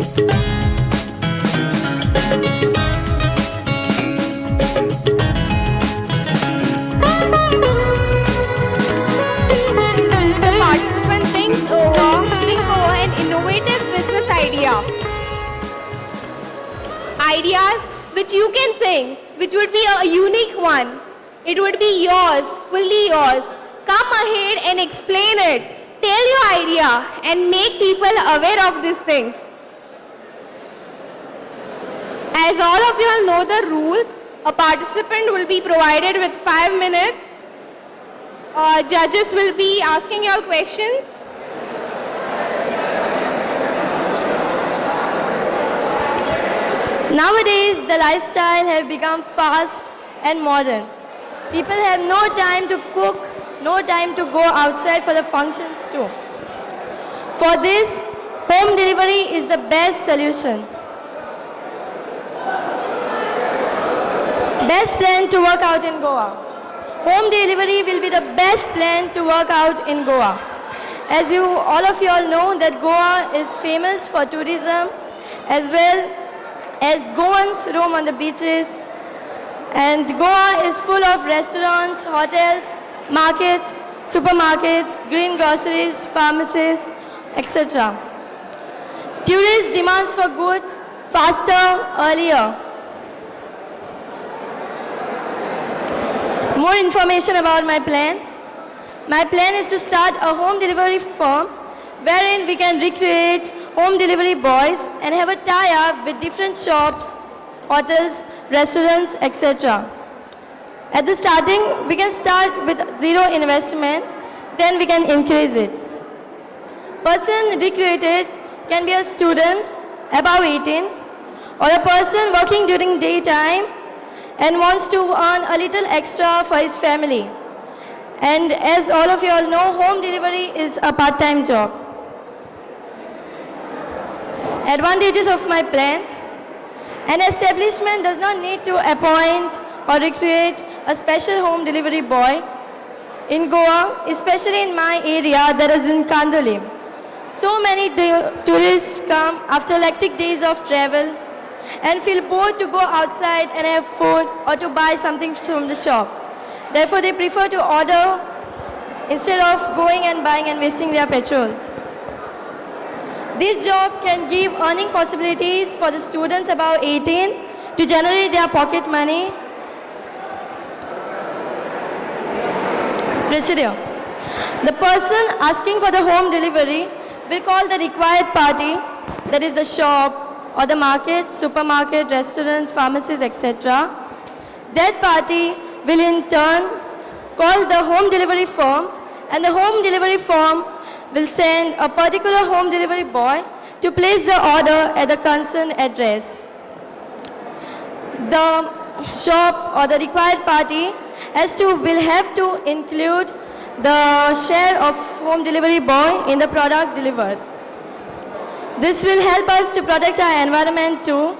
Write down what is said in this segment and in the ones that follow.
The participant think over an innovative business idea. Ideas which you can think, which would be a unique one. It would be yours, fully yours. Come ahead and explain it. Tell your idea and make people aware of these things. As all of you all know the rules, a participant will be provided with 5 minutes. Judges will be asking you all questions. Nowadays, the lifestyle have become fast and modern. People have no time to cook, no time to go outside for the functions too. For this, home delivery is the best solution. Best plan to work out in Goa. Home delivery will be the best plan to work out in Goa. As all of you all know that Goa is famous for tourism as well as Goans roam on the beaches, and Goa is full of restaurants, hotels, markets, supermarkets, green groceries, pharmacies, etc. Tourists demands for goods faster, earlier. More information about my plan. My plan is to start a home delivery firm wherein we can recreate home delivery boys and have a tie-up with different shops, hotels, restaurants, etc. At the starting, we can start with zero investment, then we can increase it. Person recreated can be a student above 18 or a person working during daytime and wants to earn a little extra for his family. And as all of you all know, home delivery is a part-time job. Advantages of my plan. An establishment does not need to appoint or recruit a special home delivery boy. In Goa, especially in my area, that is in Kandolim, so many tourists come after hectic days of travel and feel bored to go outside and have food or to buy something from the shop. Therefore, they prefer to order instead of going and buying and wasting their petrols. This job can give earning possibilities for the students above 18 to generate their pocket money. Procedure. The person asking for the home delivery will call the required party, that is the shop or the market, supermarket, restaurants, pharmacies, etc. That party will in turn call the home delivery firm, and the home delivery firm will send a particular home delivery boy to place the order at the concerned address. The shop or the required party will have to include the share of home delivery boy in the product delivered. This will help us to protect our environment too,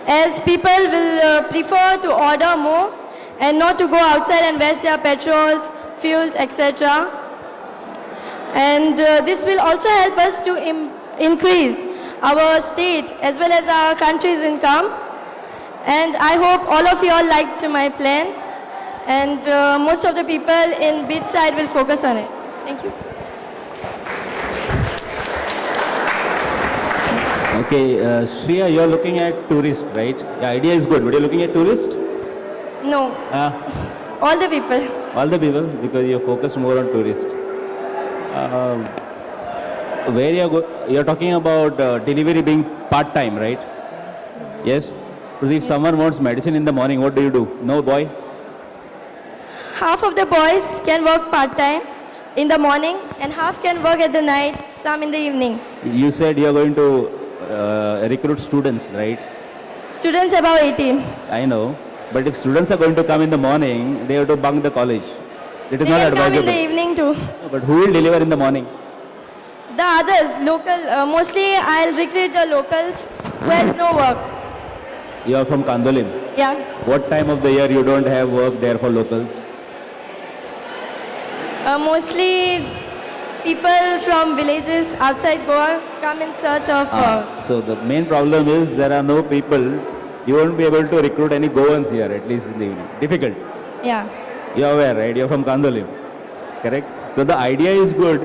as people will prefer to order more and not to go outside and waste their petrols, fuels, etc. And this will also help us to increase our state as well as our country's income. And I hope all of you all liked my plan, and most of the people in beach side will focus on it. Thank you. Okay, Shreya, you're looking at tourist, right? The idea is good, but you're looking at tourist? No, all the people. All the people, because you're focused more on tourist. Where you're talking about delivery being part-time, right? Yes? Because if someone wants medicine in the morning, what do? No, boy? Half of the boys can work part-time in the morning and half can work at the night, some in the evening. You said you're going to recruit students, right? Students above 18. I know. But if students are going to come in the morning, they have to bunk the college. It is They not can come advisable. in the evening too. But who will deliver in the morning? The others, local, mostly I'll recruit the locals who has no work. You are from Kandolim. Yeah. What time of the year you don't have work there for locals? Mostly people from villages outside Goa come in search of. So the main problem is there are no people. You won't be able to recruit any Goans here, at least in the evening. Difficult. Yeah. You're aware, right? You're from Kandolim, correct? So the idea is good.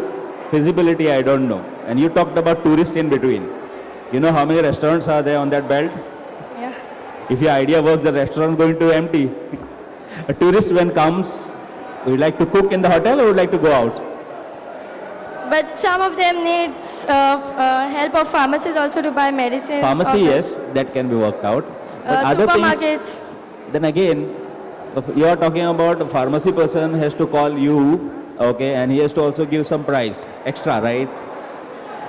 Feasibility, I don't know. And you talked about tourists in between. You know how many restaurants are there on that belt? Yeah. If your idea works, the restaurant going to empty. A tourist when comes, would like to cook in the hotel or would like to go out? But some of them needs help of pharmacists also to buy medicines. Pharmacy, or- yes, that can be worked out. But other supermarkets. things, then again, if you are talking about a pharmacy person has to call you, okay, and he has to also give some price, extra, right?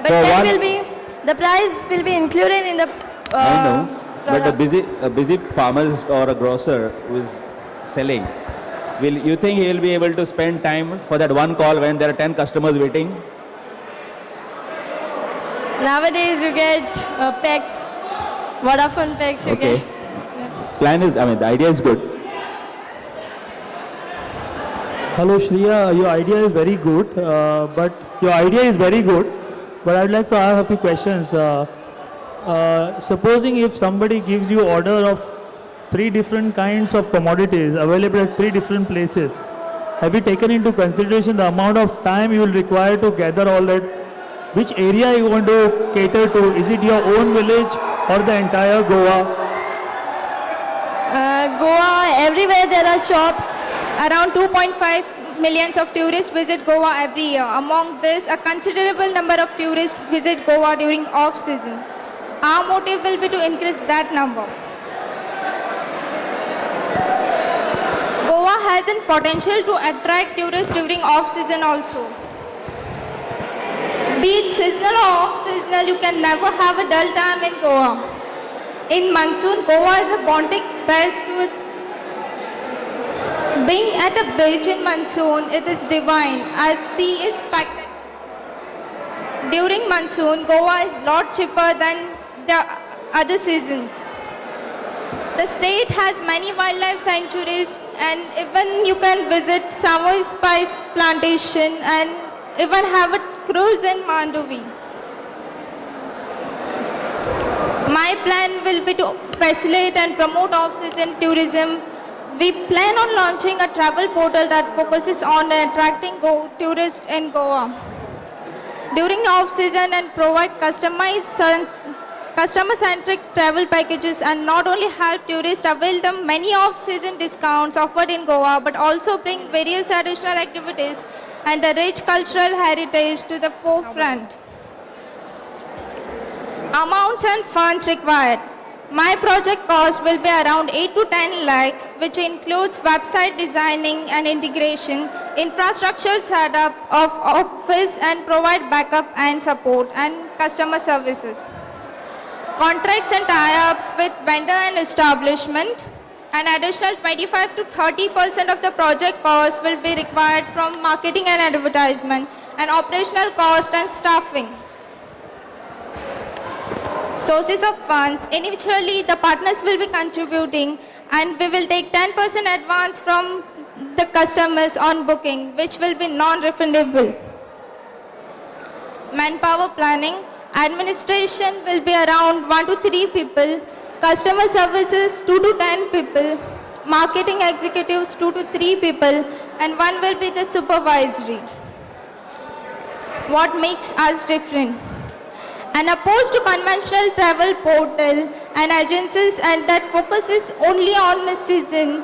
But So that one- will be, the price will be included in the. I know, but product. a busy pharmacist or a grocer who is selling, will you think he will be able to spend time for that one call when there are 10 customers waiting? Nowadays you get packs, Vodafone packs you Okay. get. Plan is, I mean, the idea is good. Hello Shreya, your idea is very good, but I'd like to ask a few questions. Supposing if somebody gives you order of 3 different kinds of commodities available at 3 different places, have you taken into consideration the amount of time you will require to gather all that? Which area you want to cater to? Is it your own village or the entire Goa? Goa, everywhere there are shops. Around 2.5 millions of tourists visit Goa every year. Among this, a considerable number of tourists visit Goa during off-season. Our motive will be to increase that number. Goa has the potential to attract tourists during off-season also. Be it seasonal or off-seasonal, you can never have a dull time in Goa. In monsoon, Goa is a bonding best to its. Being at a beach in monsoon, it is divine as sea is packed. During monsoon, Goa is lot cheaper than the other seasons. The state has many wildlife sanctuaries and even you can visit Savoy Spice Plantation and even have a cruise in Mandovi. My plan will be to facilitate and promote off-season tourism. We plan on launching a travel portal that focuses on attracting tourists in Goa during off-season and provide customized customer-centric travel packages and not only help tourists avail the many off-season discounts offered in Goa but also bring various additional activities and the rich cultural heritage to the forefront. Amounts and funds required. My project cost will be around 8 to 10 lakhs, which includes website designing and integration, infrastructure setup of office and provide backup and support and customer services. Contracts and tie-ups with vendor and establishment. An additional 25 to 30% of the project cost will be required from marketing and advertisement and operational cost and staffing. Sources of funds. Initially, the partners will be contributing and we will take 10% advance from the customers on booking, which will be non-refundable. Manpower planning. Administration will be around 1 to 3 people. Customer services 2 to 10 people. Marketing executives 2 to 3 people and 1 will be the supervisory. What makes us different? And opposed to conventional travel portal and agencies and that focuses only on the season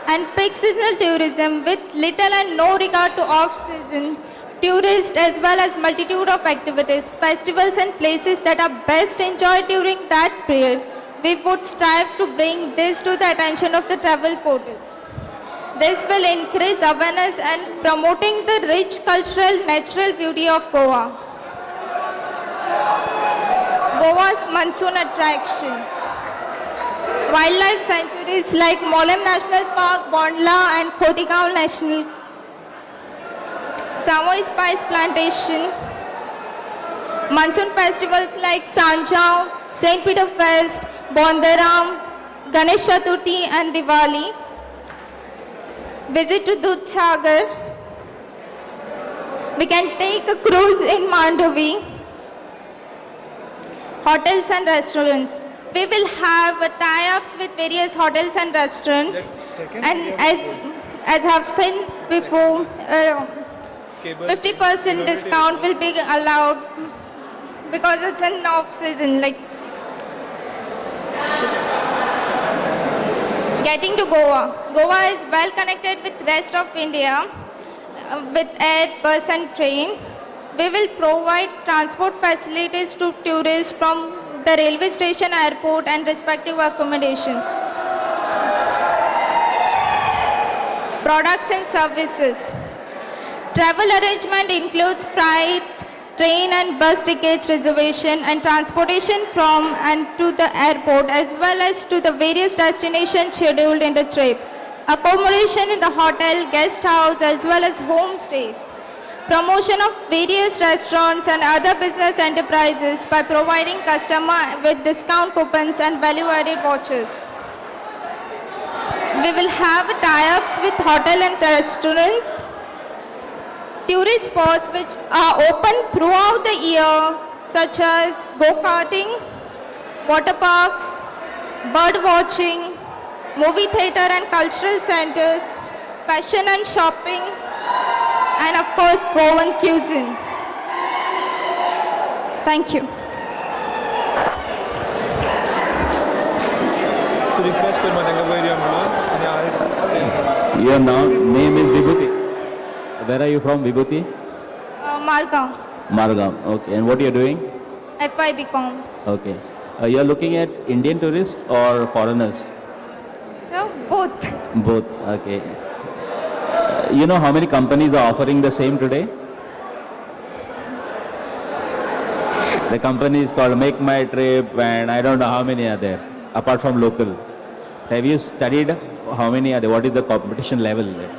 and peak seasonal tourism with little and no regard to off-season tourists as well as multitude of activities, festivals and places that are best enjoyed during that period. We would strive to bring this to the attention of the travel portals. This will increase awareness and promoting the rich cultural natural beauty of Goa. Goa's monsoon attractions. Wildlife sanctuaries like Mollem National Park, Bondla and Khotigaon National. Savoy Spice Plantation. Monsoon festivals like Sanjao, St. Peter Fest, Bondaram, Ganesh Chaturthi and Diwali. Visit to Dudh Sagar. We can take a cruise in Mandovi, hotels and restaurants. We will have tie-ups with various hotels and restaurants. And as I've said before, 50% discount will be allowed because it's an off-season. Like getting to Goa. Goa is well connected with rest of India with air, bus and train. We will provide transport facilities to tourists from the railway station, airport and respective accommodations. Products and services. Travel arrangement includes flight, train and bus tickets reservation and transportation from and to the airport as well as to the various destinations scheduled in the trip. Accommodation in the hotel, guest house as well as homestays. Promotion of various restaurants and other business enterprises by providing customer with discount coupons and value-added vouchers. We will have tie-ups with hotel and restaurants. Tourist spots which are open throughout the year such as go-karting, water parks, bird watching, movie theatre and cultural centres, fashion and shopping, and of course Goan cuisine. Thank you. Your name is Vibhuti. Where are you from, Vibhuti? Margao, Margam. Okay. And what you are doing? FI BCom. Okay. You are looking at Indian tourists or foreigners? So both. Both. Okay. You know how many companies are offering the same today? The company is called Make My Trip and I don't know how many are there apart from local. Have you studied how many are there? What is the competition level there?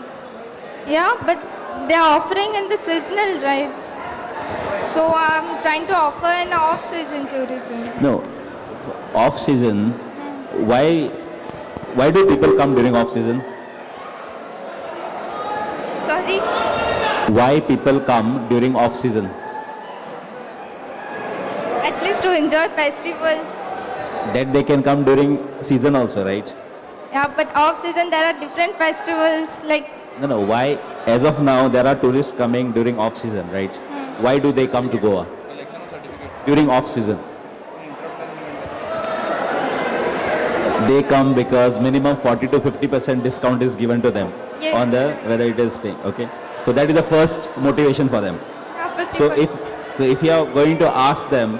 Yeah, but they are offering in the seasonal, right? So I'm trying to offer an off-season tourism. No. Off season, why do people come during off season? Sorry? Why people come during off season? At least to enjoy festivals. That they can come during season also, right? Yeah, but off-season there are different festivals like No, why? As of now, there are tourists coming during off season, right? Why do they come to Goa? During off season. They come because minimum 40 to 50% discount is given to them Yes. on the whether it is staying. Okay, so that is the first motivation for them. 50%. So if you are going to ask them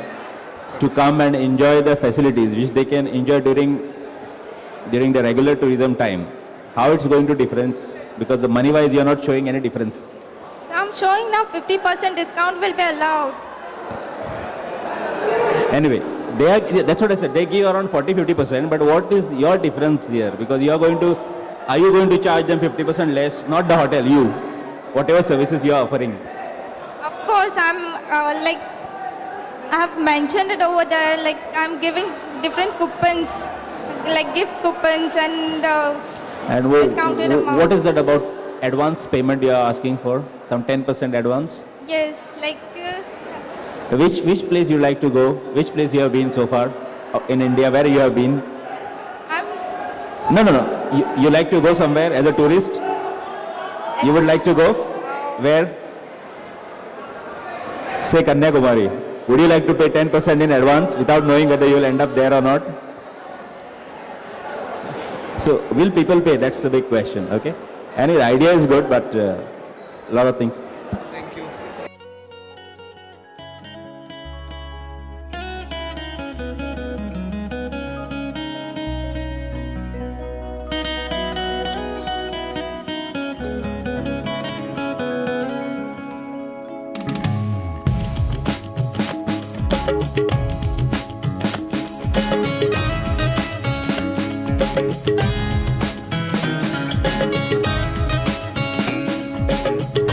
to come and enjoy the facilities which they can enjoy during the regular tourism time, how it's going to difference? Because the money wise you are not showing any difference. So I'm showing now 50% discount will be allowed. Anyway, that's what I said. They give around 40-50%. But what is your difference here? Because are you going to charge them 50% less? Not the hotel, you. Whatever services you are offering. Of course, I'm I have mentioned it over there. Like I'm giving different coupons, like gift coupons and And discounted amount. what is that about advance payment you are asking for? Some 10% advance? Yes, like Which place you like to go? Which place you have been so far in India? Where you have been? I'm No. You like to go somewhere as a tourist? You would like to go? Where? Say Kanyakumari. Would you like to pay 10% in advance without knowing whether you will end up there or not? So will people pay? That's the big question. Okay. Anyway, the idea is good, but a lot of things. Thank you. Thank you.